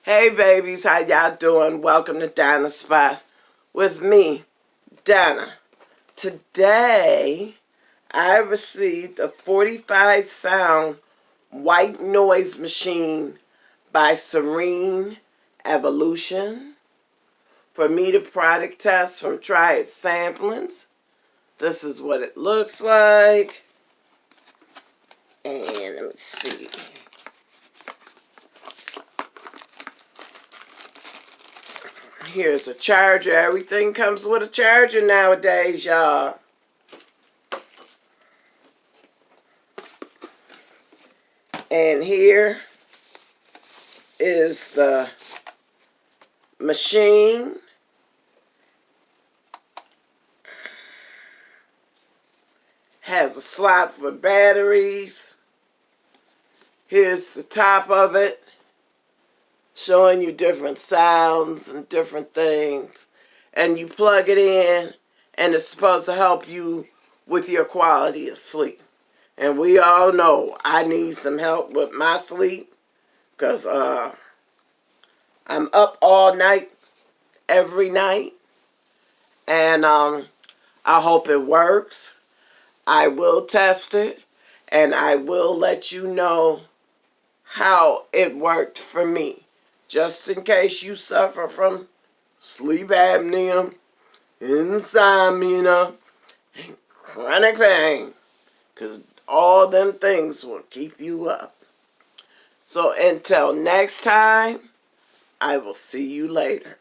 Hey babies, how y'all doing? Welcome to DONNA'S Spot with me, Donna. Today, I received a 45 sound white noise machine by Serene Evolution for me to product test from Try It Samplings. This is what it looks like. And let me see. Here's a charger. Everything comes with a charger nowadays, y'all. And here is the machine. Has a slot for batteries. Here's the top of it, showing you different sounds and different things. And you plug it in, and it's supposed to help you with your quality of sleep. And we all know I need some help with my sleep because I'm up all night, every night. And I hope it works. I will test it, and I will let you know how it worked for me, just in case you suffer from sleep apnea, insomnia, and chronic pain, because all them things will keep you up. So until next time, I will see you later.